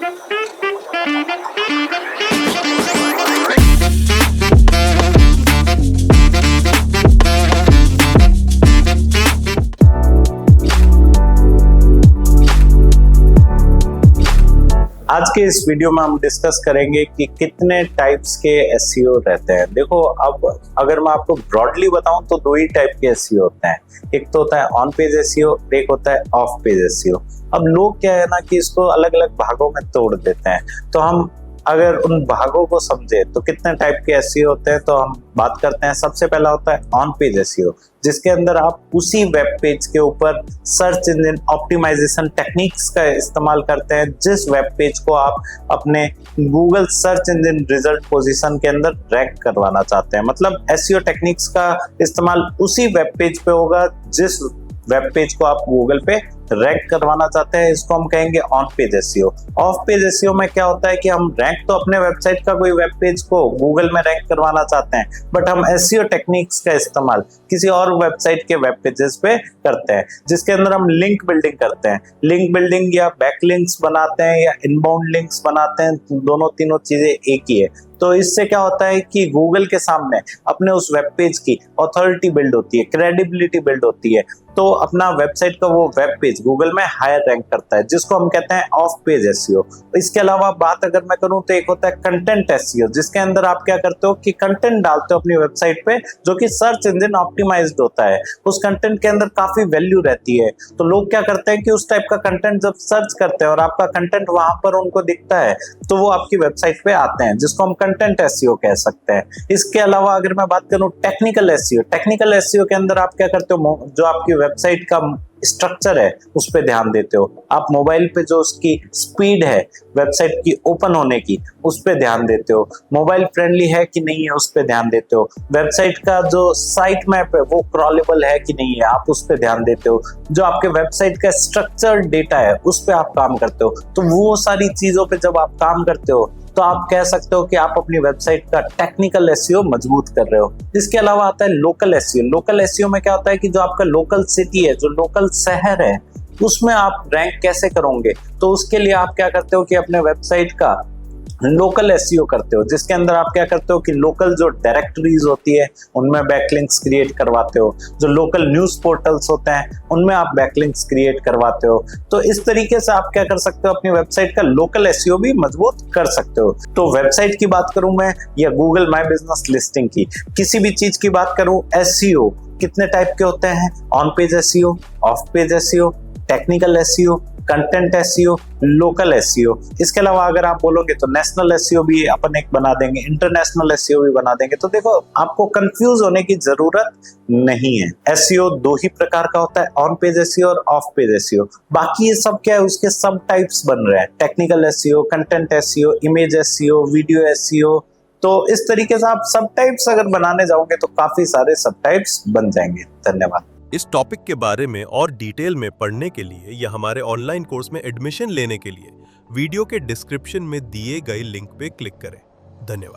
आज के इस वीडियो में हम डिस्कस करेंगे कि कितने टाइप्स के एसईओ रहते हैं। देखो, अब अगर मैं आपको ब्रॉडली बताऊं तो दो ही टाइप के एसईओ होते हैं। एक तो होता है ऑन पेज एसईओ, एक होता है ऑफ पेज एसईओ। अब लोग क्या है ना कि इसको अलग अलग भागों में तोड़ देते हैं। तो हम अगर उन भागों को समझे तो कितने टाइप के एसईओ होते हैं, तो हम बात करते हैं। सबसे पहला होता है ऑन पेज एसईओ, जिसके अंदर आप उसी वेब पेज के ऊपर सर्च इंजन ऑप्टिमाइजेशन टेक्निक्स का इस्तेमाल करते हैं, जिस वेब पेज को आप अपने Google search engine result position के अंदर रैंक करवाना चाहते हैं। मतलब एसईओ टेक्निक्स का इस्तेमाल उसी वेब पेज पे होगा जिस वेब पेज को आप गूगल पे रैंक करवाना चाहते हैं। इसको हम कहेंगे on page SEO. Of page SEO में क्या होता है कि हम रैंक तो अपने वेबसाइट का कोई वेब पेज को गूगल में रैंक करवाना चाहते हैं, बट हम एसईओ टेक्निक्स का इस्तेमाल किसी और वेबसाइट के वेब पेजेस पे करते हैं, जिसके अंदर हम लिंक बिल्डिंग करते हैं। लिंक बिल्डिंग या बैकलिंक्स बनाते हैं या इनबाउंड लिंक्स बनाते हैं, दोनों तीनों चीजें एक ही है। तो इससे क्या होता है कि गूगल के सामने अपने उस वेब पेज की अथॉरिटी बिल्ड होती है, क्रेडिबिलिटी बिल्ड होती है। तो अपना वेबसाइट का वो वेब पेज गूगल में हायर रैंक करता है, जिसको हम कहते हैं ऑफ पेज एसईओ। इसके अलावा बात अगर मैं करूं तो एक होता है कंटेंट एसईओ, जिसके अंदर आप क्या करते हो कि कंटेंट डालते हो अपनी वेबसाइट पे जो कि सर्च इंजन ऑप्टिमाइज्ड होता है। उस कंटेंट के अंदर काफी वैल्यू रहती है, तो लोग क्या करते हैं कि उस टाइप का कंटेंट जब सर्च करते हैं और आपका कंटेंट वहां पर उनको दिखता है, तो वो आपकी वेबसाइट पे आते हैं, जिसको हम कंटेंट एसईओ कह सकते हैं। इसके अलावा अगर मैं बात करूं टेक्निकल एसईओ, टेक्निकल एसईओ के अंदर आप क्या करते हो, जो आपकी वेबसाइट का स्ट्रक्चर है उस पे ध्यान देते हो। आप मोबाइल पे जो उसकी स्पीड है वेबसाइट की ओपन होने की, उस पे ध्यान देते हो। मोबाइल फ्रेंडली है कि नहीं है, उस पे ध्यान देते हो। वेबसाइट का जो साइट मैप है वो क्रॉलेबल है कि नहीं है, आप उस पे ध्यान देते हो। जो आपके वेबसाइट का स्ट्रक्चर डेटा है उस पे आप काम करते हो। तो वो सारी चीजों पे जब आप काम करते हो तो आप कह सकते हो कि आप अपनी वेबसाइट का टेक्निकल एसईओ मजबूत कर रहे हो। इसके अलावा आता है लोकल एसईओ। लोकल एसईओ में क्या होता है कि जो आपका लोकल सिटी है, जो लोकल शहर है, उसमें आप रैंक कैसे करोगे। तो उसके लिए आप क्या करते हो कि अपने वेबसाइट का लोकल एसईओ करते हो, जिसके अंदर आप क्या करते हो कि लोकल जो डायरेक्टरीज होती है उनमें बैकलिंक्स क्रिएट करवाते हो। जो लोकल न्यूज पोर्टल्स होते हैं उनमें आप बैकलिंक्स क्रिएट करवाते हो। तो इस तरीके से आप क्या कर सकते हो, अपनी वेबसाइट का लोकल एसईओ भी मजबूत कर सकते हो। तो वेबसाइट की बात करूं मैं या गूगल माई बिजनेस लिस्टिंग की, किसी भी चीज की बात करूं, एसईओ कितने टाइप के होते हैं? On page SEO, of page SEO, technical SEO, content SEO, local SEO. इसके अलावा अगर आप बोलोगे तो नेशनल एसईओ भी अपन एक बना देंगे, इंटरनेशनल एसईओ भी बना देंगे। तो देखो, आपको कंफ्यूज होने की जरूरत नहीं है। एसईओ दो ही प्रकार का होता है, ऑन पेज एसईओ और ऑफ पेज एसईओ। बाकी ये सब क्या है, उसके सब टाइप्स बन रहे हैं। Technical SEO, content SEO, image SEO, video SEO. तो इस तरीके से आप सब टाइप्स अगर बनाने जाओगे तो काफी सारे सब टाइप्स बन जाएंगे। धन्यवाद। इस टॉपिक के बारे में और डिटेल में पढ़ने के लिए या हमारे ऑनलाइन कोर्स में एडमिशन लेने के लिए वीडियो के डिस्क्रिप्शन में दिए गए लिंक पे क्लिक करें। धन्यवाद।